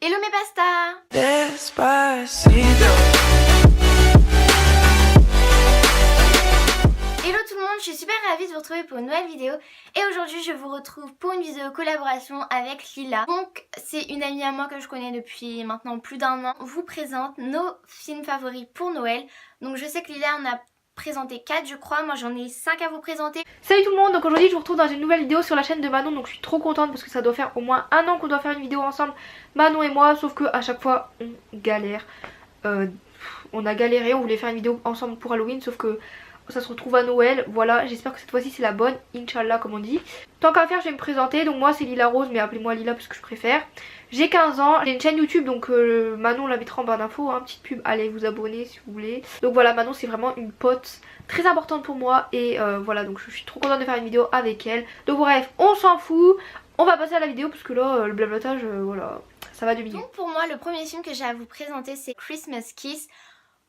Hello mes pastas! Despacito. Hello tout le monde, je suis super ravie de vous retrouver pour une nouvelle vidéo. Et aujourd'hui je vous retrouve pour une vidéo collaboration avec Lila. Donc c'est une amie à moi que je connais depuis maintenant plus d'un an. On vous présente nos films favoris pour Noël. Donc je sais que Lila en a présenté 4 je crois, moi j'en ai 5 à vous présenter. Salut tout le monde, donc aujourd'hui je vous retrouve dans une nouvelle vidéo sur la chaîne de Manon. Donc je suis trop contente parce que ça doit faire au moins un an qu'on doit faire une vidéo ensemble, Manon et moi. Sauf que à chaque fois on galère, on a galéré, on voulait faire une vidéo ensemble pour Halloween. Sauf que ça se retrouve à Noël, voilà, j'espère que cette fois-ci c'est la bonne, Inch'Allah comme on dit. Tant qu'à faire je vais me présenter, donc moi c'est Lila Rose mais appelez-moi Lila parce que je préfère. J'ai 15 ans, j'ai une chaîne YouTube donc Manon la mettra en barre d'infos, hein, petite pub, allez vous abonner si vous voulez. Donc voilà, Manon c'est vraiment une pote très importante pour moi et voilà, donc je suis trop contente de faire une vidéo avec elle. Donc bref, on s'en fout, on va passer à la vidéo parce que là le blablatage, voilà, ça va du milieu. Donc pour moi le premier film que j'ai à vous présenter c'est Christmas Kiss.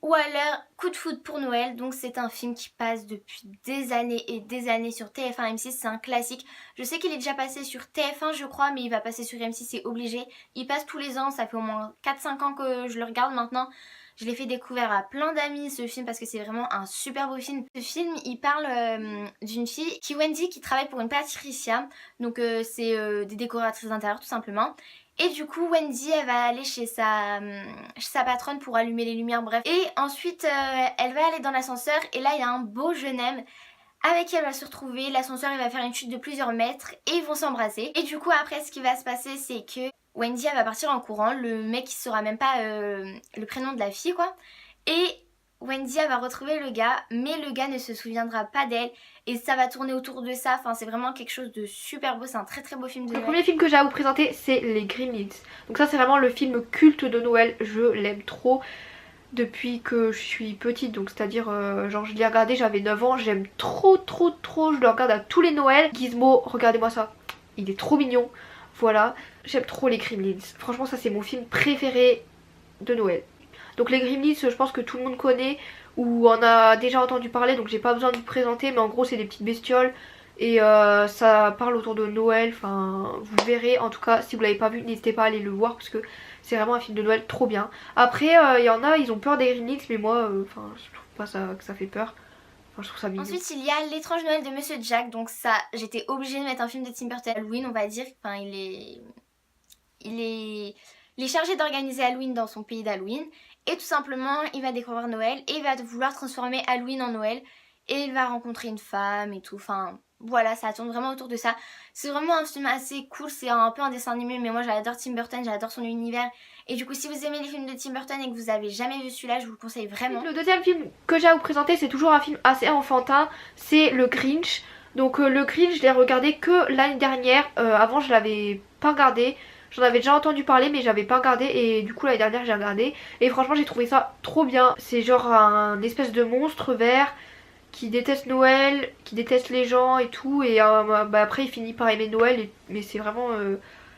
Ou alors Coup de foudre pour Noël, donc c'est un film qui passe depuis des années et des années sur TF1 M6, c'est un classique. Je sais qu'il est déjà passé sur TF1 je crois, mais il va passer sur M6, c'est obligé. Il passe tous les ans, ça fait au moins 4-5 ans que je le regarde maintenant. Je l'ai fait découvrir à plein d'amis ce film parce que c'est vraiment un super beau film. Ce film il parle d'une fille Wendy qui travaille pour une pâtissière, donc c'est des décoratrices d'intérieur tout simplement. Et du coup Wendy elle va aller chez sa patronne pour allumer les lumières, bref. Et ensuite elle va aller dans l'ascenseur et là il y a un beau jeune homme avec qui elle va se retrouver. L'ascenseur il va faire une chute de plusieurs mètres et ils vont s'embrasser. Et du coup après ce qui va se passer c'est que Wendy elle va partir en courant, le mec il saura même pas le prénom de la fille quoi. Et Wendy elle va retrouver le gars, mais le gars ne se souviendra pas d'elle et ça va tourner autour de ça, enfin c'est vraiment quelque chose de super beau, c'est un très très beau film de Noël. Le premier film que j'ai à vous présenter c'est Les Gremlins. Donc ça c'est vraiment le film culte de Noël, je l'aime trop depuis que je suis petite, donc c'est à dire genre je l'ai regardé, j'avais 9 ans, j'aime trop, je le regarde à tous les Noëls. Gizmo, regardez-moi ça, il est trop mignon, voilà, j'aime trop Les Gremlins, franchement ça c'est mon film préféré de Noël. Donc Les Gremlins je pense que tout le monde connaît ou en a déjà entendu parler, donc j'ai pas besoin de vous présenter, mais en gros c'est des petites bestioles et ça parle autour de Noël, enfin vous verrez. En tout cas si vous l'avez pas vu n'hésitez pas à aller le voir parce que c'est vraiment un film de Noël trop bien. Après il y en a ils ont peur des Gremlins mais moi enfin je trouve pas ça, que ça fait peur. Enfin, je trouve ça mignon. Ensuite il y a L'étrange Noël de Monsieur Jack, donc ça j'étais obligée de mettre un film de Tim Burton. Halloween on va dire, enfin il est chargé d'organiser Halloween dans son pays d'Halloween. Et tout simplement il va découvrir Noël et il va vouloir transformer Halloween en Noël. Et il va rencontrer une femme et tout, enfin voilà, ça tourne vraiment autour de ça. C'est vraiment un film assez cool, c'est un peu un dessin animé, mais moi j'adore Tim Burton, j'adore son univers. Et du coup si vous aimez les films de Tim Burton et que vous avez jamais vu celui-là, je vous le conseille vraiment. Le deuxième film que j'ai à vous présenter c'est toujours un film assez enfantin, c'est le Grinch. Donc le Grinch je l'ai regardé que l'année dernière, avant je l'avais pas regardé. J'en avais déjà entendu parler mais j'avais pas regardé et du coup l'année dernière j'ai regardé. Et franchement j'ai trouvé ça trop bien. C'est genre un espèce de monstre vert qui déteste Noël, qui déteste les gens et tout. Et bah après il finit par aimer Noël mais c'est vraiment...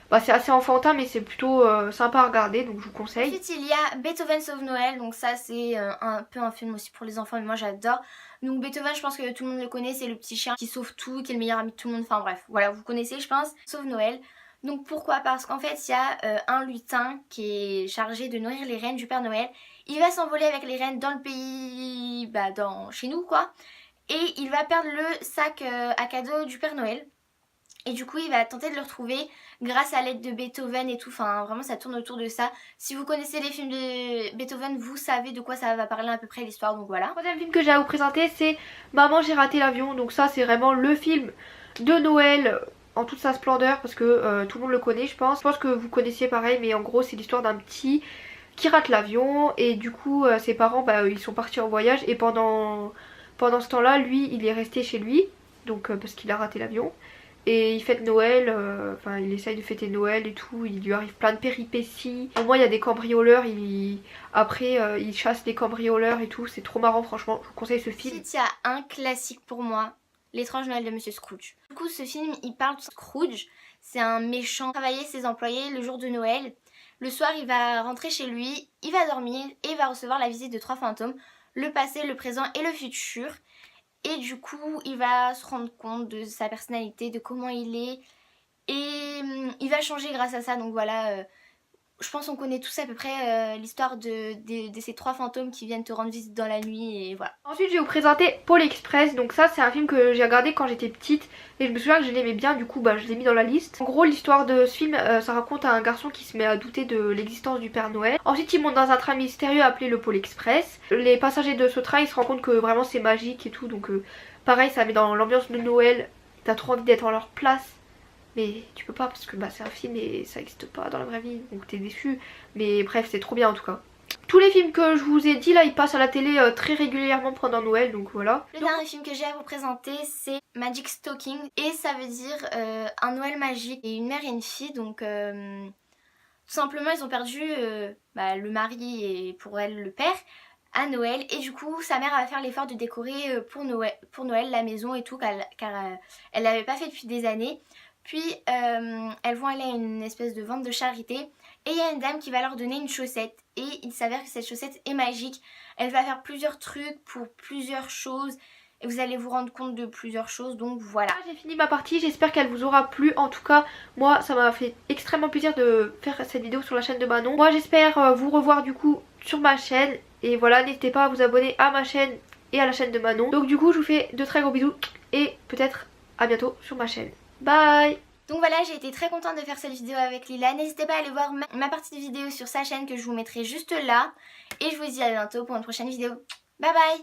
bah c'est assez enfantin mais c'est plutôt sympa à regarder donc je vous conseille. Ensuite il y a Beethoven sauve Noël, donc ça c'est un peu un film aussi pour les enfants mais moi j'adore. Donc Beethoven je pense que tout le monde le connaît, c'est le petit chien qui sauve tout, qui est le meilleur ami de tout le monde, enfin bref voilà vous connaissez je pense. Sauve Noël. Donc pourquoi? Parce qu'en fait il y a un lutin qui est chargé de nourrir les reines du Père Noël. Il va s'envoler avec les reines dans le pays, bah chez nous quoi. Et il va perdre le sac à cadeaux du Père Noël. Et du coup il va tenter de le retrouver grâce à l'aide de Beethoven et tout, enfin vraiment ça tourne autour de ça. Si vous connaissez les films de Beethoven vous savez de quoi ça va parler à peu près l'histoire, donc voilà. Le troisième film que j'ai à vous présenter c'est Maman j'ai raté l'avion. Donc ça c'est vraiment le film de Noël en toute sa splendeur parce que tout le monde le connaît je pense. Je pense que vous connaissiez pareil mais en gros c'est l'histoire d'un petit qui rate l'avion et du coup ses parents bah, ils sont partis en voyage et pendant ce temps là lui il est resté chez lui donc parce qu'il a raté l'avion. Et il fête Noël, enfin il essaye de fêter Noël et tout, il lui arrive plein de péripéties. Au moins il y a des cambrioleurs, après il chasse les cambrioleurs et tout, c'est trop marrant franchement, je vous conseille ce film. Ensuite il y a un classique pour moi, L'étrange Noël de Monsieur Scrooge. Du coup ce film il parle de Scrooge, c'est un méchant, travailler ses employés le jour de Noël. Le soir il va rentrer chez lui, il va dormir et il va recevoir la visite de 3 fantômes, le passé, le présent et le futur. Et du coup il va se rendre compte de sa personnalité, de comment il est. Et il va changer grâce à ça, donc voilà. Je pense qu'on connaît tous à peu près l'histoire de ces 3 fantômes qui viennent te rendre visite dans la nuit et voilà. Ensuite je vais vous présenter Pôle Express, donc ça c'est un film que j'ai regardé quand j'étais petite et je me souviens que je l'aimais bien, du coup je l'ai mis dans la liste. En gros l'histoire de ce film ça raconte un garçon qui se met à douter de l'existence du Père Noël. Ensuite il monte dans un train mystérieux appelé le Pôle Express. Les passagers de ce train ils se rendent compte que vraiment c'est magique et tout, donc pareil ça met dans l'ambiance de Noël, t'as trop envie d'être à leur place. Mais tu peux pas parce que c'est un film et ça existe pas dans la vraie vie, donc t'es déçu. Mais bref, c'est trop bien en tout cas. Tous les films que je vous ai dit là, ils passent à la télé très régulièrement pendant Noël, donc voilà. Le dernier film que j'ai à vous présenter, c'est Magic Stocking. Et ça veut dire un Noël magique et une mère et une fille. Donc tout simplement, ils ont perdu le mari et pour elle le père à Noël. Et du coup, sa mère va faire l'effort de décorer pour Noël la maison et tout, car elle l'avait pas fait depuis des années. Puis elles vont aller à une espèce de vente de charité et il y a une dame qui va leur donner une chaussette et il s'avère que cette chaussette est magique. Elle va faire plusieurs trucs pour plusieurs choses et vous allez vous rendre compte de plusieurs choses, donc voilà. J'ai fini ma partie, j'espère qu'elle vous aura plu. En tout cas moi ça m'a fait extrêmement plaisir de faire cette vidéo sur la chaîne de Manon. Moi j'espère vous revoir du coup sur ma chaîne et voilà, n'hésitez pas à vous abonner à ma chaîne et à la chaîne de Manon. Donc du coup je vous fais de très gros bisous et peut-être à bientôt sur ma chaîne. Bye. Donc voilà, j'ai été très contente de faire cette vidéo avec Lila. N'hésitez pas à aller voir ma partie de vidéo sur sa chaîne que je vous mettrai juste là. Et je vous dis à bientôt pour une prochaine vidéo. Bye bye.